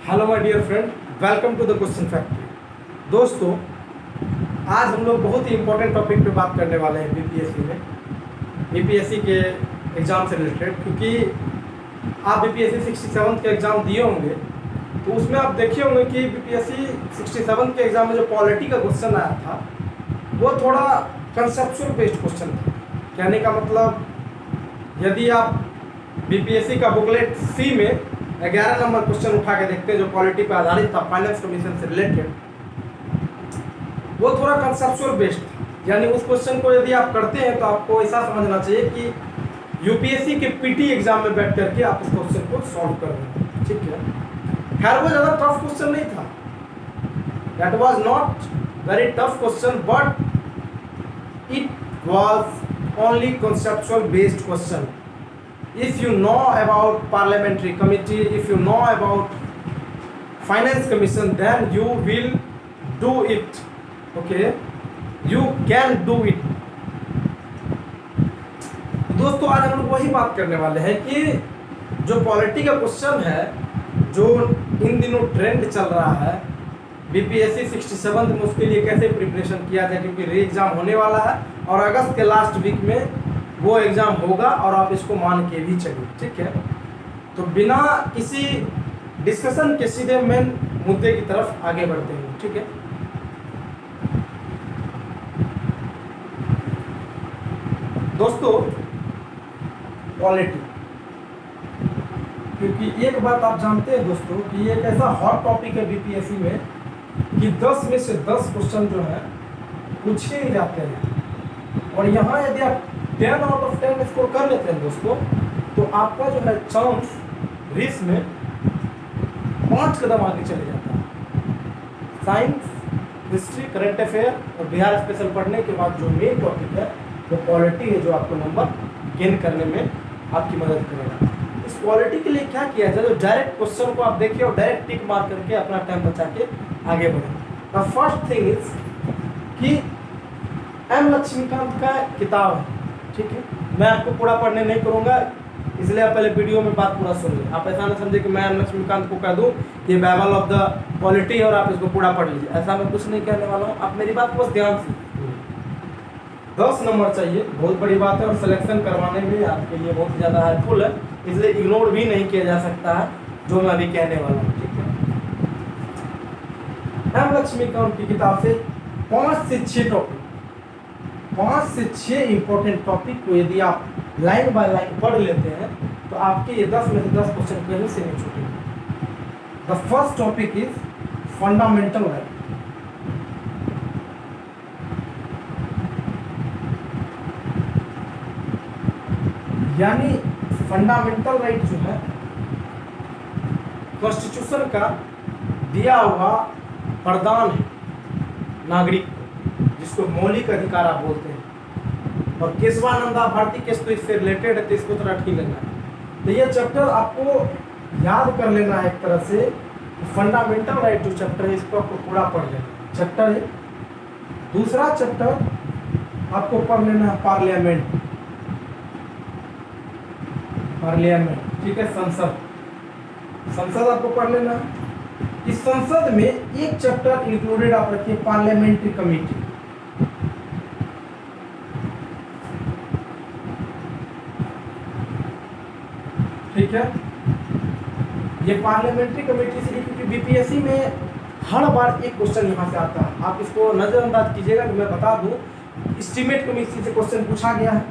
Hello my dear friend, welcome to the question factory. दोस्तों, आज हम लोग बहुत ही इंपॉर्टेंट टॉपिक पे बात करने वाले हैं बीपीएससी के एग्ज़ाम से रिलेटेड। क्योंकि आप बीपीएससी 67 के एग्ज़ाम दिए होंगे तो उसमें आप देखे होंगे कि बीपीएससी 67 के एग्ज़ाम में जो पॉलिटी का क्वेश्चन आया था वो थोड़ा कंसेप्चुअल बेस्ड क्वेश्चन था। कहने का मतलब, यदि आप बीपीएससी का बुकलेट सी में 11 नंबर क्वेश्चन उठा के देखते हैं जो पॉलिटी पर आधारित था, फाइनेंस कमीशन से रिलेटेड, वो थोड़ा कंसेप्चुअल बेस्ड था। यानी उस क्वेश्चन को यदि आप करते हैं तो आपको ऐसा समझना चाहिए कि यूपीएससी के पीटी एग्जाम में बैठ करके आप इस क्वेश्चन को सॉल्व कर रहे हैं। ठीक है, खैर वो ज़्यादा टफ क्वेश्चन नहीं था, that was not very tough question, but it was only conceptual based question. If you know about parliamentary committee, if you know about finance commission, then you will do it. Okay, you can do it. दोस्तों, आज हम लोग वही बात करने वाले हैं कि जो पॉलिटी का क्वेश्चन है, जो इन दिनों ट्रेंड चल रहा है बीपीएससी 67 में, उसके लिए कैसे प्रिपरेशन किया जाए। क्योंकि री एग्जाम होने वाला है और अगस्त के लास्ट वीक में वो एग्ज़ाम होगा और आप इसको मान के भी चलिए। ठीक है, तो बिना किसी डिस्कशन के सीधे मेन मुद्दे की तरफ आगे बढ़ते हैं। ठीक है, दोस्तों, पॉलिटी, क्योंकि एक बात आप जानते हैं दोस्तों कि एक ऐसा हॉट टॉपिक है बीपीएससी में कि 10 में से 10 क्वेश्चन जो है पूछे ही जाते हैं। और यहाँ यदि आप 10 आउट ऑफ 10 स्कोर कर लेते हैं दोस्तों, तो आपका जो है चांस रेस में 5 कदम आगे चले जाता है। साइंस, हिस्ट्री, करंट अफेयर और बिहार स्पेशल पढ़ने के बाद जो मेन टॉपिक है वो पॉलिटी है, जो आपको नंबर गेन करने में आपकी मदद करेगा। इस पॉलिटी के लिए क्या किया जाए, जो डायरेक्ट क्वेश्चन को आप देखिए और डायरेक्ट टिक मार करके अपना टाइम बचा के आगे बढ़े। द फर्स्ट थिंग इज कि एम लक्ष्मीकांत का किताब है। ठीक है, मैं आपको पूरा पढ़ने नहीं करूँगा, इसलिए आप पहले वीडियो में बात पूरा सुन लें। आप ऐसा ना समझे कि मैं लक्ष्मीकांत को कह दूँ ये बाइबल ऑफ द पॉलिटी और आप इसको पूरा पढ़ लीजिए, ऐसा मैं कुछ नहीं कहने वाला हूँ। आप मेरी बात बस ध्यान से 10 नंबर चाहिए, बहुत बड़ी बात है और सिलेक्शन करवाने में आपके लिए बहुत ज़्यादा हेल्पफुल है, इसलिए इग्नोर भी नहीं किया जा सकता है जो मैं अभी कहने वाला हूँ। ठीक है, एम लक्ष्मीकांत की किताब से 5 से 6 टॉपिक, 5 से 6 इंपॉर्टेंट टॉपिक को यदि आप लाइन बाय लाइन पढ़ लेते हैं तो आपके ये 10 में से 10 क्वेश्चन कहीं से नहीं छूटेंगे। The first topic is fundamental right. यानी फंडामेंटल राइट जो है कॉन्स्टिट्यूशन का दिया हुआ वरदान है नागरिक को, जिसको मौलिक अधिकार आप बोलते हैं। और केशवानंदा भारती केस तो इससे रिलेटेड है, तो इसको थोड़ा ठीक लेना है। तो ये चैप्टर आपको याद कर लेना है एक तरह से। फंडामेंटल राइट जो चैप्टर है इसको आपको पूरा पढ़ लेना चैप्टर है। दूसरा चैप्टर आपको पढ़ लेना है पार्लियामेंट। ठीक है, संसद आपको पढ़ लेना है। इस संसद में एक चैप्टर इंक्लूडेड आप रखिए पार्लियामेंट्री कमेटी। ठीक है, ये पार्लियामेंट्री कमेटी से, क्योंकि बीपीएससी में हर बार एक क्वेश्चन यहाँ से आता है, आप इसको नजरअंदाज कीजिएगा। तो मैं बता दूं, एस्टीमेट कमेटी से क्वेश्चन पूछा गया है,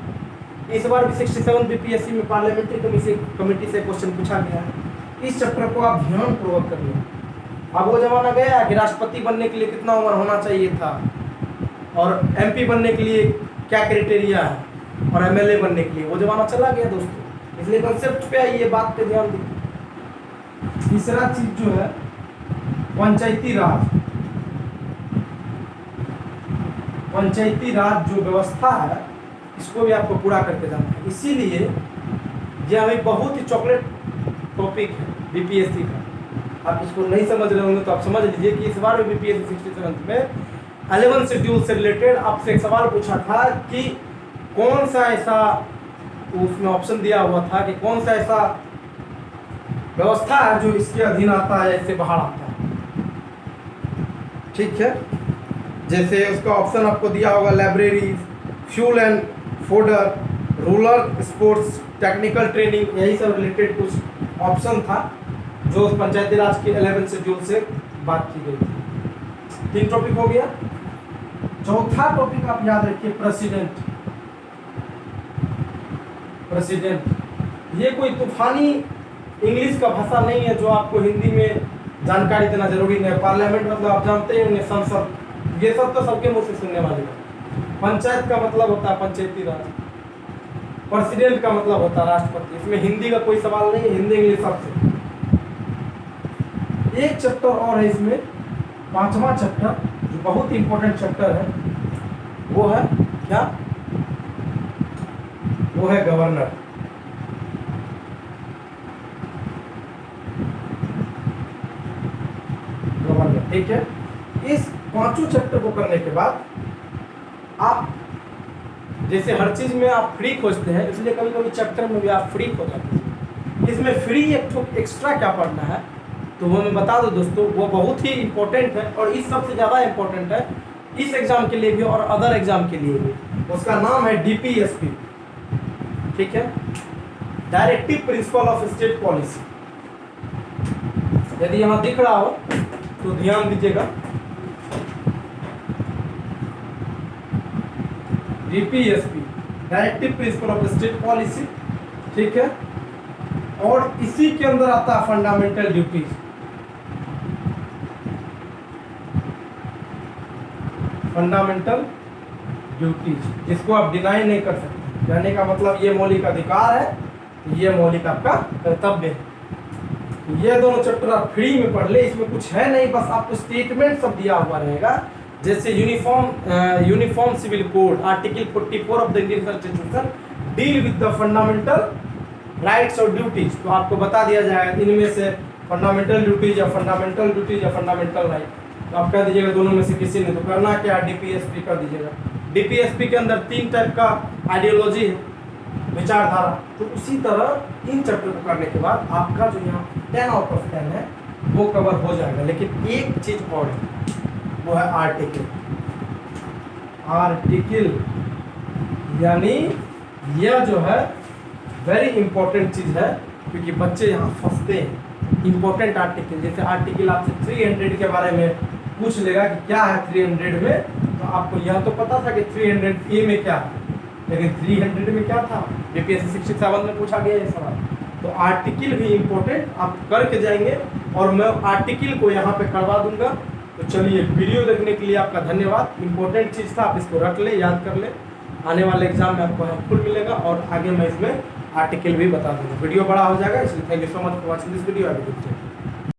इस बार भी 67 बीपीएससी में पार्लियामेंट्री कमेटी से क्वेश्चन पूछा गया है। इस चैप्टर को आप ध्यानपूर्वक कर लें। अब वो जमाना गया कि राष्ट्रपति बनने के लिए कितना उम्र होना चाहिए था, और एमपी बनने के लिए क्या क्राइटेरिया है, और एमएलए बनने के लिए वो जमाना चला गया दोस्तों। इसलिए कंसेप्ट पे आइए, बात पे ध्यान दीजिए। तीसरा चीज जो है पंचायती राज। पंचायती राज जो व्यवस्था है इसको भी आपको पूरा करके जाना है। इसीलिए यह हमें बहुत ही चॉकलेट टॉपिक है बीपीएससी का। आप इसको नहीं समझ रहे होंगे तो आप समझ लीजिए कि इस बार बीपीएससी 67 में 11 शेड्यूल से रिलेटेड आपसे एक सवाल पूछा था कि कौन सा ऐसा, उसमें ऑप्शन दिया हुआ था कि कौन सा ऐसा व्यवस्था है जो इसके अधीन आता है, इससे बाहर आता है। ठीक है, जैसे उसका ऑप्शन आपको दिया होगा library, fuel and fodder, rural sports, technical training, यही सब रिलेटेड कुछ ऑप्शन था जो पंचायती राज के 11 शेड्यूल से बात की गई थी। 3 टॉपिक हो गया। चौथा टॉपिक आप याद रखिए, प्रेसिडेंट। प्रेसिडेंट ये कोई तूफानी इंग्लिश का भाषा नहीं है जो आपको हिंदी में जानकारी देना जरूरी नहीं है। पार्लियामेंट मतलब आप जानते ही होंगे, संसद, ये सब तो सबके मुंह से सुनने वाले हैं। पंचायत का मतलब होता है पंचायती राज, प्रेसिडेंट का मतलब होता है राष्ट्रपति। इसमें हिंदी का कोई सवाल नहीं है, हिंदी इंग्लिश सबसे। एक चैप्टर और है इसमें, 5वां चैप्टर जो बहुत ही इंपॉर्टेंट चैप्टर है, वो है क्या? वो है गवर्नर। गवर्नर, ठीक है। इस 5 चैप्टर को करने के बाद आप जैसे हर चीज में आप फ्री खोजते हैं, इसलिए कभी कभी चैप्टर में भी आप फ्री हो जाते हैं। इसमें फ्री एक तो एक्स्ट्रा क्या पढ़ना है तो वो मैं बता दूं दोस्तों, वो बहुत ही इंपॉर्टेंट है और इस सबसे ज़्यादा इंपॉर्टेंट है इस एग्जाम के लिए भी और अदर एग्जाम के लिए भी। उसका नाम है DPSP, ठीक है, directive principle of state policy. यदि यहाँ दिख रहा हो तो ध्यान दीजिएगा, DPSP directive principle of state policy, ठीक है। और इसी के अंदर आता है फंडामेंटल ड्यूटीज। फंडामेंटल ड्यूटीज जिसको आप डिनाई नहीं कर सकते, कहने का मतलब ये मौलिक अधिकार है, ये मौलिक आपका कर्तव्य है। ये दोनों चैप्टर आप फ्री में पढ़ ले, इसमें कुछ है नहीं, बस आपको स्टेटमेंट सब दिया हुआ रहेगा। जैसे uniform civil code, article 44 of the Indian constitution deal with the fundamental rights और ड्यूटीज। तो आपको बता दिया जाएगा इनमें से फंडामेंटल ड्यूटीज या फंडामेंटल राइट, तो आप कह दीजिएगा दोनों में से किसी ने। तो करना क्या, DPSP कर दीजिएगा। DPSP के अंदर 3 टाइप का आइडियोलॉजी है, विचारधारा। तो उसी तरह इन चैप्टर को करने के बाद आपका जो यहाँ 10 आउट ऑफ 10 है वो कवर हो जाएगा। लेकिन एक चीज और है, वो है आर्टिकल। आर्टिकल यानी यह जो है वेरी इंपॉर्टेंट चीज है, क्योंकि बच्चे यहाँ फंसते हैं। इंपॉर्टेंट आर्टिकल, जैसे आर्टिकल आपसे 300 के बारे में पूछ लेगा कि क्या है 300 में, तो आपको यह तो पता था कि 300A में क्या है, लेकिन 300 में क्या था BPSC 67 में पूछा गया ये सवाल। तो आर्टिकल भी इंपॉर्टेंट आप करके जाएंगे और मैं आर्टिकल को यहाँ पे करवा दूंगा। तो चलिए, वीडियो देखने के लिए आपका धन्यवाद। इंपॉर्टेंट चीज़ था, आप इसको रख ले, याद कर ले, आने वाले एग्जाम में आपको हेल्पफुल मिलेगा और आगे मैं इसमें आर्टिकल भी बता दूंगा। वीडियो बड़ा हो जाएगा, इसलिए thank you so much for watching this video.